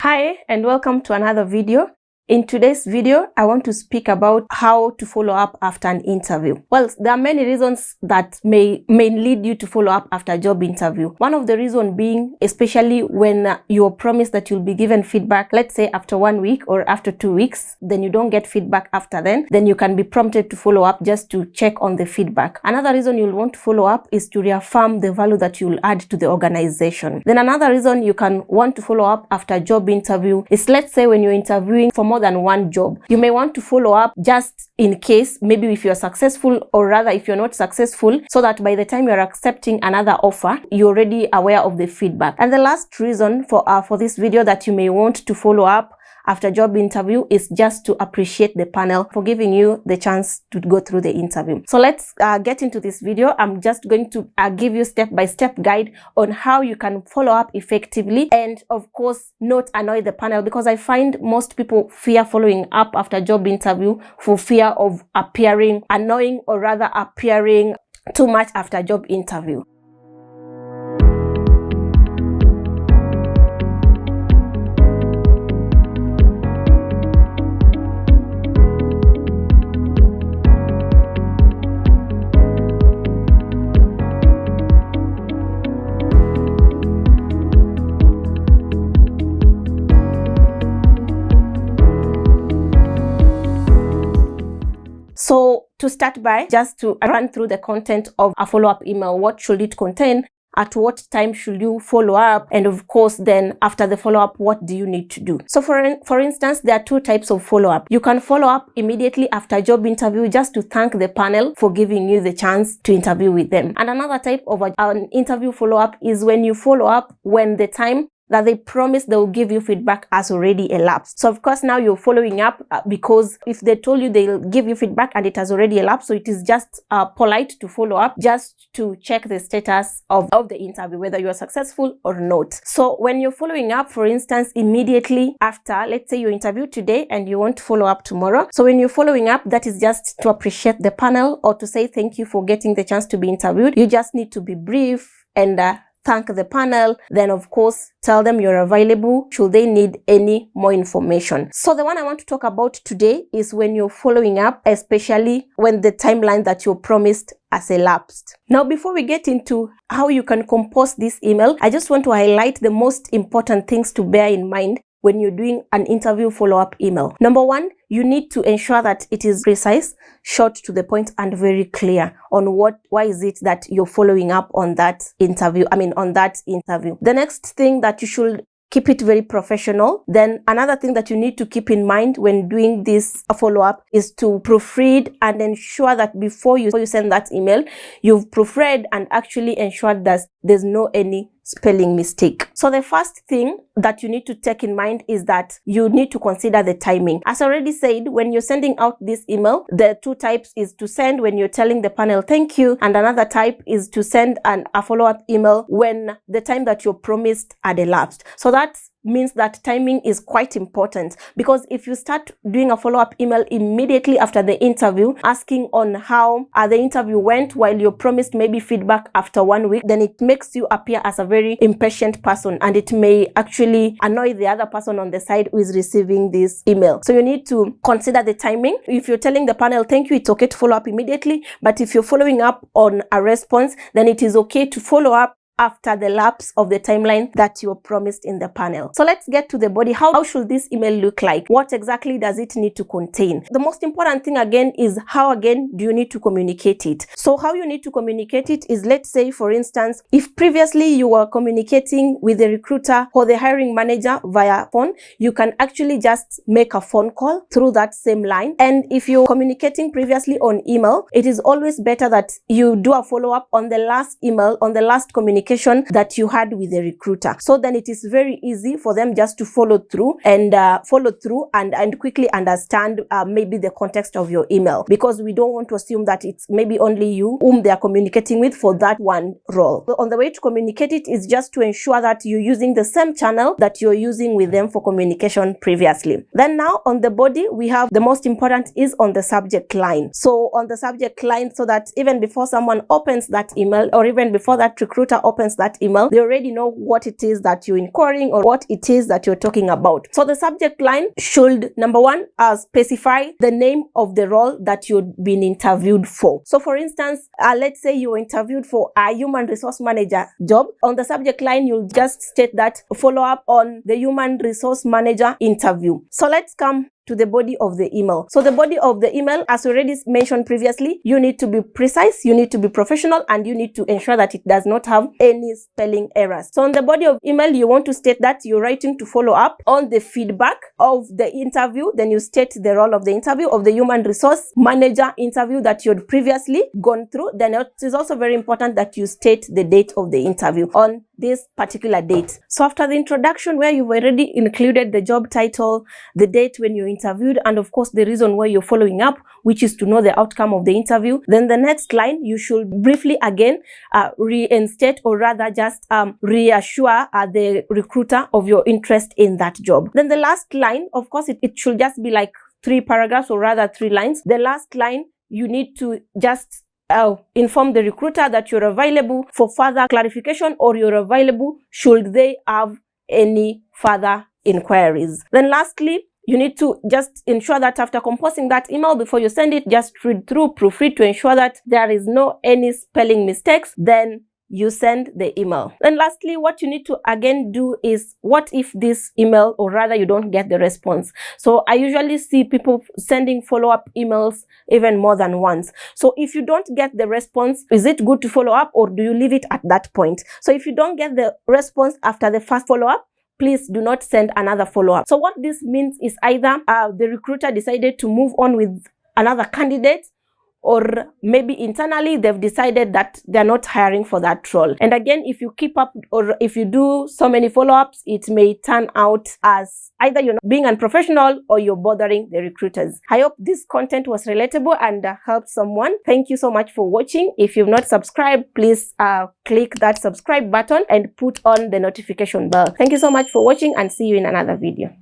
Hi and welcome to another video. In today's video, I want to speak about how to follow up after an interview. Well, there are many reasons that may lead you to follow up after a job interview. One of the reasons being, especially when you're promised that you'll be given feedback, let's say after 1 week or after 2 weeks, then you don't get feedback after then you can be prompted to follow up just to check on the feedback. Another reason you'll want to follow up is to reaffirm the value that you'll add to the organization. Then another reason you can want to follow up after a job interview is, let's say when you're interviewing for more than one job, you may want to follow up just in case, maybe if you're successful, or rather if you're not successful, so that by the time you're accepting another offer, you're already aware of the feedback. And the last reason for this video that you may want to follow up after job interview is just to appreciate the panel for giving you the chance to go through the interview. So let's get into this video. I'm just going to give you step-by-step guide on how you can follow up effectively and of course not annoy the panel, because I find most people fear following up after job interview for fear of appearing annoying, or rather appearing too much after job interview. So to start by, just to run through the content of a follow-up email. What should it contain? At what time should you follow up? And of course, then after the follow-up, what do you need to do? So for instance, there are two types of follow-up. You can follow up immediately after a job interview just to thank the panel for giving you the chance to interview with them. And another type of an interview follow-up is when you follow up when the time that they promise they will give you feedback has already elapsed. So of course now you're following up because if they told you they'll give you feedback and it has already elapsed, so it is just polite to follow up just to check the status of the interview, whether you are successful or not. So when you're following up, for instance, immediately after, let's say you interview today and you want to follow up tomorrow. So when you're following up, that is just to appreciate the panel or to say thank you for getting the chance to be interviewed. You just need to be brief and thank the panel, then of course tell them you're available should they need any more information. So the one I want to talk about today is when you're following up, especially when the timeline that you promised has elapsed. Now, before we get into how you can compose this email, I just want to highlight the most important things to bear in mind when you're doing an interview follow-up email. Number one, you need to ensure that it is precise, short to the point, and very clear on why is it that you're following up on that interview. The next thing that you should keep it very professional. Then another thing that you need to keep in mind when doing this follow-up is to proofread and ensure that before you send that email, you've proofread and actually ensured that there's no any spelling mistake. So the first thing that you need to take in mind is that you need to consider the timing. As I already said, when you're sending out this email, the two types is to send when you're telling the panel thank you, and another type is to send a follow-up email when the time that you're promised had elapsed. So that means that timing is quite important, because if you start doing a follow-up email immediately after the interview, asking on how the interview went while you're promised maybe feedback after 1 week, then it makes you appear as a very impatient person, and it may actually annoy the other person on the side who is receiving this email. So you need to consider the timing. If you're telling the panel thank you, it's okay to follow up immediately, but if you're following up on a response, then it is okay to follow up after the lapse of the timeline that you were promised in the panel. So let's get to the body. How should this email look like? What exactly does it need to contain? The most important thing again is how again do you need to communicate it? So how you need to communicate it is, let's say for instance, if previously you were communicating with the recruiter or the hiring manager via phone, you can actually just make a phone call through that same line. And if you're communicating previously on email, it is always better that you do a follow-up on the last email, on the last communication that you had with the recruiter. So then it is very easy for them just to follow through and quickly understand maybe the context of your email, because we don't want to assume that it's maybe only you whom they are communicating with for that one role. So on the way to communicate it is just to ensure that you're using the same channel that you're using with them for communication previously. Then now on the body, we have the most important is on the subject line. So on the subject line, so that even before someone opens that email, or even before that recruiter opens opens that email, they already know what it is that you're inquiring or what it is that you're talking about. So the subject line should, number one, specify the name of the role that you've been interviewed for. So for instance, let's say you were interviewed for a human resource manager job. On the subject line, you'll just state that follow up on the human resource manager interview. So let's come to the body of the email. So the body of the email, as already mentioned previously, you need to be precise, you need to be professional, and you need to ensure that it does not have any spelling errors. So on the body of email, you want to state that you're writing to follow up on the feedback of the interview. Then you state the role of the interview, of the human resource manager interview that you had previously gone through. Then it is also very important that you state the date of the interview on this particular date. So after the introduction, where you've already included the job title, the date when you interviewed, and of course the reason why you're following up, which is to know the outcome of the interview, then the next line you should briefly again reinstate, or rather just reassure the recruiter of your interest in that job. Then the last line, of course, it should just be like 3 paragraphs, or rather 3 lines. The last line, you need to just inform the recruiter that you're available for further clarification, or you're available should they have any further inquiries. Then lastly, you need to just ensure that after composing that email, before you send it, just read through, proofread to ensure that there is no any spelling mistakes. Then you send the email. Then lastly, what you need to again do is, what if this email, or rather you don't get the response? So I usually see people sending follow-up emails even more than once. So if you don't get the response, is it good to follow up, or do you leave it at that point? So if you don't get the response after the first follow-up, please do not send another follow-up. So what this means is either the recruiter decided to move on with another candidate, or maybe internally they've decided that they're not hiring for that role. And again, if you keep up, or if you do so many follow-ups, it may turn out as either you're being unprofessional or you're bothering the recruiters. I hope this content was relatable and helped someone. Thank you so much for watching. If you've not subscribed, please click that subscribe button and put on the notification bell. Thank you so much for watching, and see you in another video.